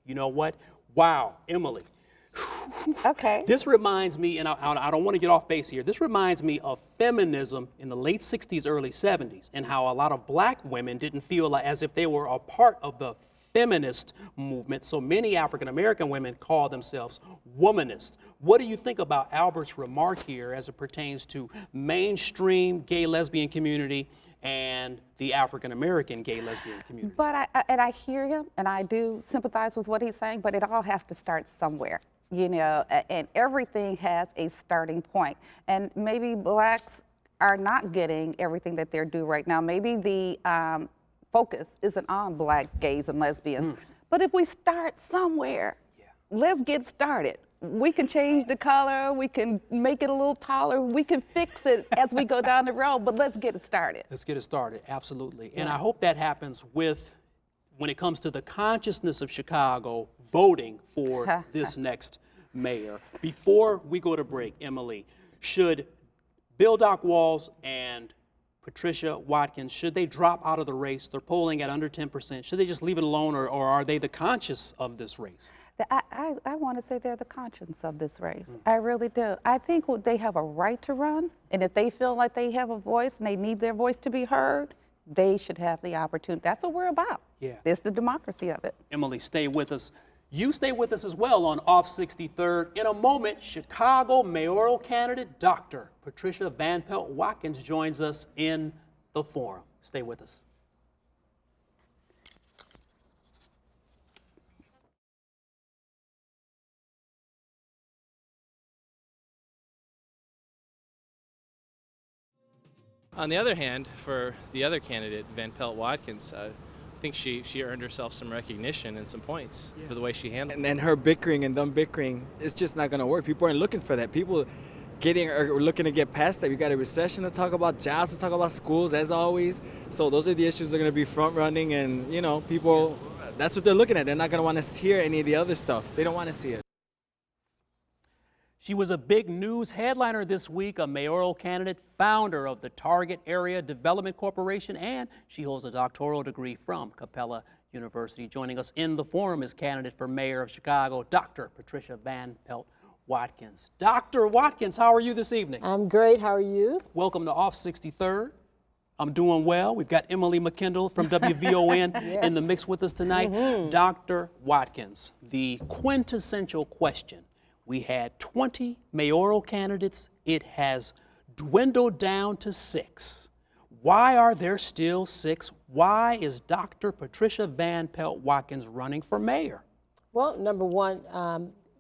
You know what? Wow, Emilie. Okay. This reminds me, and I don't want to get off base here, this reminds me of feminism in the late 60s, early 70s, and how a lot of black women didn't feel like, as if they were a part of the feminist movement. So many African American women call themselves womanists. What do you think about Albert's remark here as it pertains to mainstream gay lesbian community and the African American gay lesbian community? But I hear him, and I do sympathize with what he's saying, but it all has to start somewhere. You know, and everything has a starting point. And maybe blacks are not getting everything that they're due right now. Maybe the focus isn't on black gays and lesbians. But if we start somewhere, let's get started. We can change the color, we can make it a little taller, we can fix it as we go down the road, but let's get it started. Let's get it started, absolutely. And I hope that happens when it comes to the consciousness of Chicago voting for this next mayor. Before we go to break, Emilie, should Bill Doc Walls and Patricia Watkins, should they drop out of the race? They're polling at under 10%. Should they just leave it alone, or are they the conscience of this race? I want to say they're the conscience of this race. I really do. I think they have a right to run, and if they feel like they have a voice and they need their voice to be heard, they should have the opportunity. That's what we're about. Yeah. It's the democracy of it. Emilie, stay with us. You stay with us as well on Off 63rd. In a moment, Chicago mayoral candidate Dr. Patricia Van Pelt Watkins joins us in the forum. Stay with us. On the other hand, for the other candidate, Van Pelt Watkins, I think she earned herself some recognition and some points for the way she handled it. And her bickering and them bickering, it's just not going to work. People aren't looking for that. People are looking to get past that. We got a recession to talk about, jobs to talk about, schools, as always. So those are the issues that are going to be front running, and you know, people, that's what they're looking at. They're not going to want to hear any of the other stuff. They don't want to see it. She was a big news headliner this week, a mayoral candidate, founder of the Target Area Development Corporation, and she holds a doctoral degree from Capella University. Joining us in the forum is candidate for mayor of Chicago, Dr. Patricia Van Pelt Watkins. Dr. Watkins, how are you this evening? I'm great. How are you? Welcome to Off 63rd. I'm doing well. We've got Emilie McKendall from WVON Yes. in the mix with us tonight. Dr. Watkins, the quintessential question. We had 20 mayoral candidates. It has dwindled down to 6. Why are there still 6? Why is Dr. Patricia Van Pelt Watkins running for mayor? Well, number one,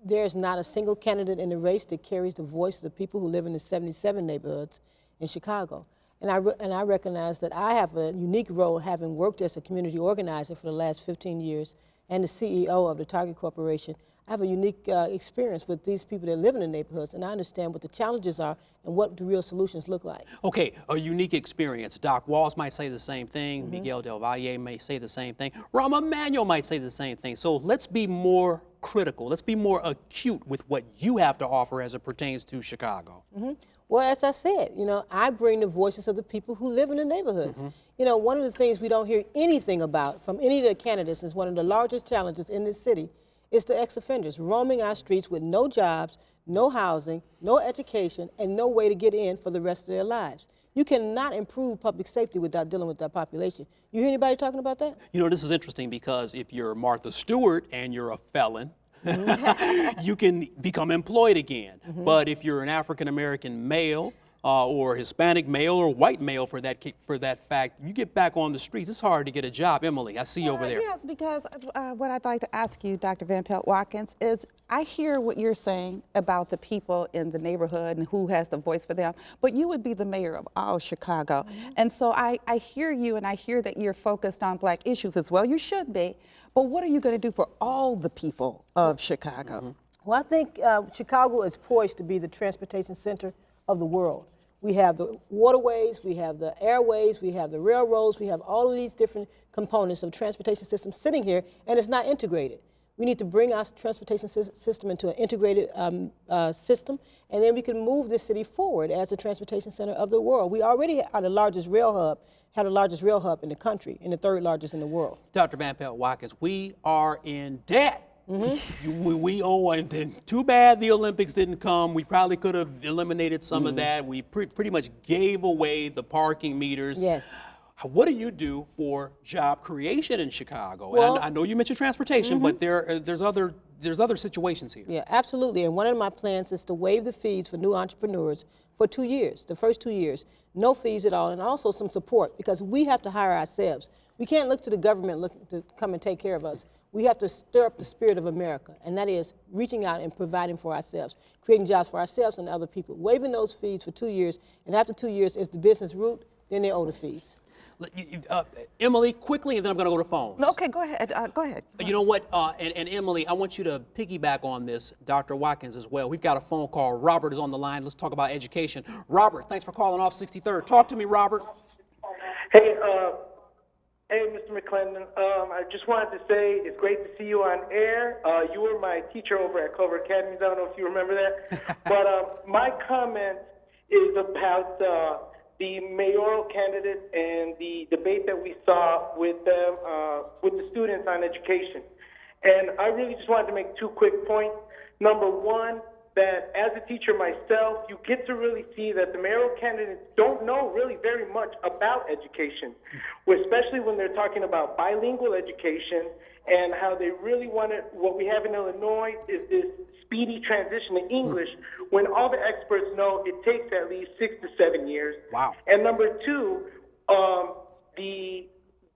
there's not a single candidate in the race that carries the voice of the people who live in the 77 neighborhoods in Chicago. And I recognize that I have a unique role, having worked as a community organizer for the last 15 years and the CEO of the Target Corporation. I have a unique experience with these people that live in the neighborhoods, and I understand what the challenges are and what the real solutions look like. Okay, a unique experience. Doc Walls might say the same thing. Miguel Del Valle may say the same thing. Rahm Emanuel might say the same thing. So let's be more critical. Let's be more acute with what you have to offer as it pertains to Chicago. Well, as I said, you know, I bring the voices of the people who live in the neighborhoods. You know, one of the things we don't hear anything about from any of the candidates is one of the largest challenges in this city is the ex-offenders roaming our streets with no jobs, no housing, no education, and no way to get in for the rest of their lives. You cannot improve public safety without dealing with that population. You hear anybody talking about that? You know, this is interesting because if you're Martha Stewart and you're a felon, you can become employed again. But if you're an African-American male, or Hispanic male or white male for that fact, you get back on the streets, it's hard to get a job. Emilie, I see you over there. Yes, because what I'd like to ask you, Dr. Van Pelt Watkins, is I hear what you're saying about the people in the neighborhood and who has the voice for them, but you would be the mayor of all Chicago. And so I hear you, and I hear that you're focused on black issues as well. You should be, but what are you going to do for all the people of Chicago? Well, I think Chicago is poised to be the transportation center of the world. We have the waterways, we have the airways, we have the railroads, we have all of these different components of transportation system sitting here, and it's not integrated. We need to bring our transportation system into an integrated system, and then we can move this city forward as the transportation center of the world. We already are the largest rail hub, had the largest rail hub in the country, and the 3rd largest in the world. Dr. Van Pelt Watkins, we are in debt We owe, and then too bad the Olympics didn't come. We probably could have eliminated some of that. We pretty much gave away the parking meters. Yes. What do you do for job creation in Chicago? Well, and I know you mentioned transportation, but there's other situations here. Yeah, absolutely. And one of my plans is to waive the fees for new entrepreneurs for 2 years, the first 2 years. No fees at all, and also some support, because we have to hire ourselves. We can't look to the government to come and take care of us. We have to stir up the spirit of America, and that is reaching out and providing for ourselves, creating jobs for ourselves and other people, waiving those fees for 2 years, and after 2 years, if the business root, then they owe the fees. Emilie, quickly, and then I'm going to go to phones. Okay, go ahead. Go ahead. You know what, and Emilie, I want you to piggyback on this, Dr. Watkins, as well. We've got a phone call. Robert is on the line. Let's talk about education. Robert, thanks for calling off 63rd. Talk to me, Robert. Hey, Mr. McClendon. I just wanted to say it's great to see you on air. You were my teacher over at Clover Academies. I don't know if you remember that. But my comment is about the mayoral candidate and the debate that we saw with them, with the students on education. And I really just wanted to make 2 quick points. Number one, that as a teacher myself, you get to really see that the mayoral candidates don't know really very much about education, especially when they're talking about bilingual education and how they really want it. What we have in Illinois is this speedy transition to English, when all the experts know it takes at least 6 to 7 years. Wow. And number two, the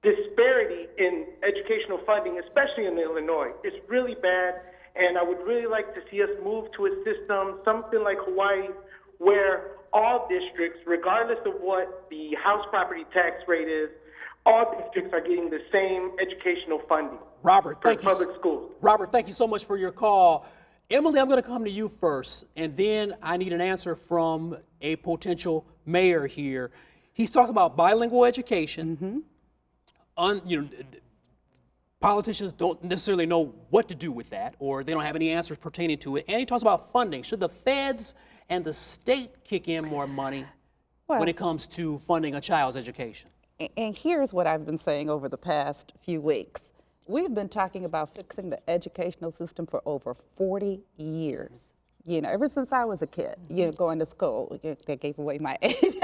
disparity in educational funding, especially in Illinois, is really bad. And I would really like to see us move to a system, something like Hawaii, where all districts, regardless of what the house property tax rate is, all districts are getting the same educational funding. Robert, for thank you. public schools. Robert, thank you so much for your call. Emilie, I'm going to come to you first, and then I need an answer from a potential mayor here. He's talked about bilingual education. Politicians don't necessarily know what to do with that, or they don't have any answers pertaining to it. And he talks about funding. Should the feds and the state kick in more money when it comes to funding a child's education? And here's what I've been saying over the past few weeks. We've been talking about fixing the educational system for over 40 years. You know, ever since I was a kid, going to school. They gave away my age.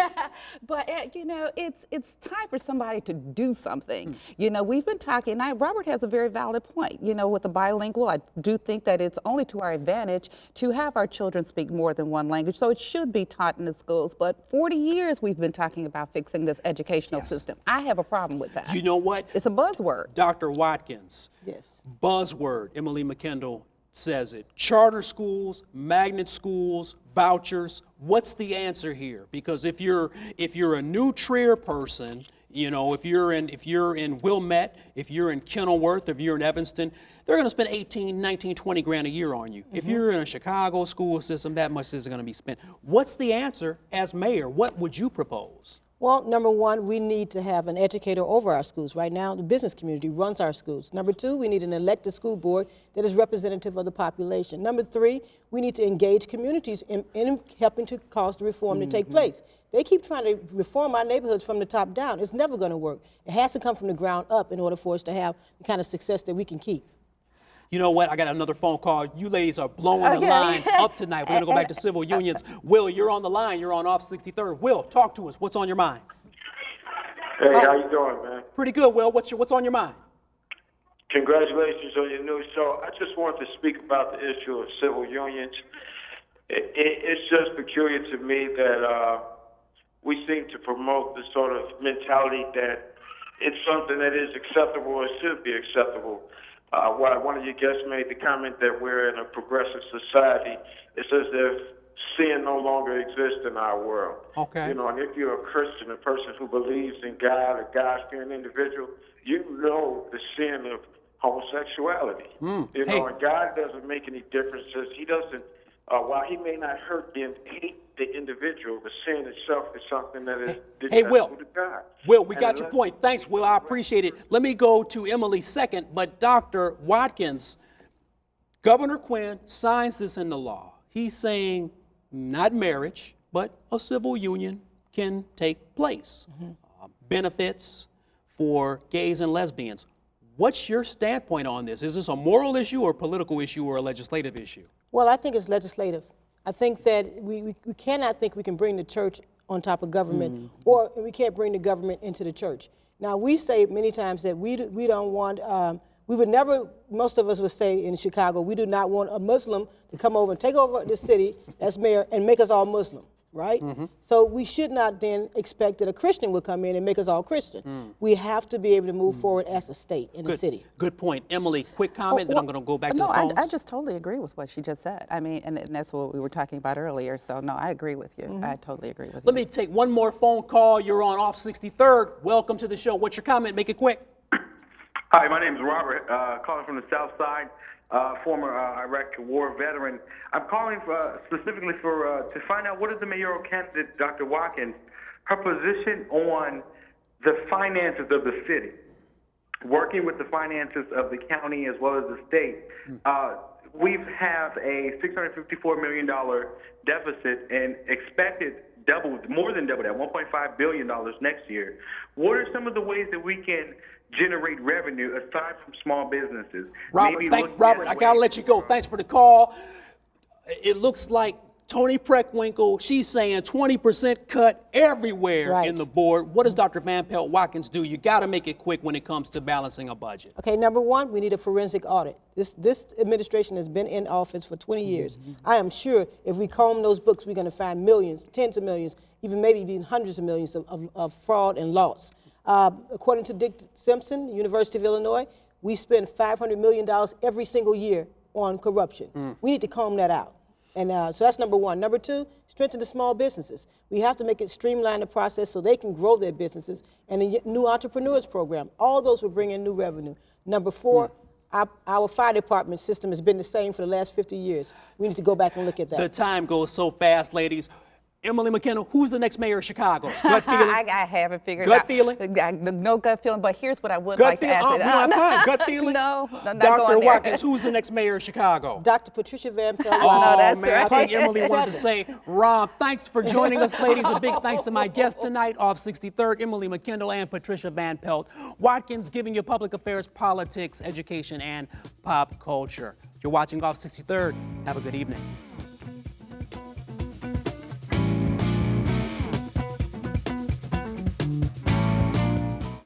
But, it's time for somebody to do something. We've been talking, Robert has a very valid point. With the bilingual, I do think that it's only to our advantage to have our children speak more than one language. So it should be taught in the schools. But 40 years we've been talking about fixing this educational system. I have a problem with that. You know what? It's a buzzword. Dr. Watkins. Yes. Buzzword. Emilie McKendall says it. Charter schools, magnet schools, vouchers. What's the answer here? Because if you're a New Trier person, if you're in Wilmette, if you're in Kenilworth, if you're in Evanston, they're going to spend 18, 19, 20 grand a year on you. If you're in a Chicago school system, that much isn't going to be spent. What's the answer as mayor? What would you propose? Well, number one, we need to have an educator over our schools. Right now, the business community runs our schools. Number two, we need an elected school board that is representative of the population. Number three, we need to engage communities in helping to cause the reform to take place. They keep trying to reform our neighborhoods from the top down. It's never going to work. It has to come from the ground up in order for us to have the kind of success that we can keep. You know what? I got another phone call. You ladies are blowing the lines up tonight. We're going to go back to civil unions. Will, you're on the line. You're on off 63rd. Will, talk to us. What's on your mind? Hey, how you doing, man? Pretty good, Will. What's on your mind? Congratulations on your new show. I just wanted to speak about the issue of civil unions. It's just peculiar to me that we seem to promote the sort of mentality that it's something that is acceptable or should be acceptable. One of your guests made the comment that we're in a progressive society. It's as if sin no longer exists in our world. Okay. And if you're a Christian, a person who believes in God, a God-fearing individual, you know the sin of homosexuality. And God doesn't make any differences. He doesn't, while he may not hate the individual, the sin itself is something that is detestable to God. Will, we got your point. Thanks, Will. I appreciate it. Let me go to Emilie second, but Dr. Watkins, Governor Quinn signs this into law. He's saying not marriage, but a civil union can take place. Benefits for gays and lesbians. What's your standpoint on this? Is this a moral issue or a political issue or a legislative issue? Well, I think it's legislative. I think that we cannot think we can bring the church on top of government, or we can't bring the government into the church. Now, we say many times that we don't want, we would never, most of us would say in Chicago, we do not want a Muslim to come over and take over the city as mayor and make us all Muslim, right? So we should not then expect that a Christian will come in and make us all Christian. We have to be able to move forward as a state in the city. Good point. Emilie, quick comment, then I'm going to go back to the phones. I just totally agree with what she just said. I mean, and that's what we were talking about earlier. So, no, I agree with you. I totally agree with you. Let me take one more phone call. You're on off 63rd. Welcome to the show. What's your comment? Make it quick. Hi, my name is Robert, calling from the South Side, former Iraq war veteran. I'm calling specifically to find out what is the mayoral candidate, Dr. Watkins, her position on the finances of the city, working with the finances of the county as well as the state. We have a $654 million deficit and expected more than double that, $1.5 billion next year. What are some of the ways that we can generate revenue aside from small businesses? Robert, I got to let you go. Thanks for the call. It looks like Tony Preckwinkle, she's saying 20% cut everywhere in the board. What does Dr. Van Pelt Watkins do? You got to make it quick when it comes to balancing a budget. Okay, number one, we need a forensic audit. This administration has been in office for 20 years. I am sure if we comb those books, we're going to find millions, tens of millions, maybe even hundreds of millions of fraud and loss. According to Dick Simpson, University of Illinois, we spend $500 million every single year on corruption. We need to comb that out. And so that's number one. Number two, strengthen the small businesses. We have to make it streamline the process so they can grow their businesses. And the new entrepreneurs program, all those will bring in new revenue. Number four, our fire department system has been the same for the last 50 years. We need to go back and look at that. The time goes so fast, ladies. Emilie McKendall, who's the next mayor of Chicago? Gut feeling? I haven't figured gut out. feeling? No gut feeling, but here's what I would like to ask. We don't have time. Gut feeling? No, not Dr. going there. Watkins, who's the next mayor of Chicago? Dr. Patricia Van Pelt Watkins. Oh, that's man, right. I think Emilie wanted to say, Rob, thanks for joining us, ladies. A big thanks to my guests tonight, off 63rd, Emilie McKendall and Patricia Van Pelt Watkins, giving you public affairs, politics, education, and pop culture. If you're watching off 63rd, have a good evening.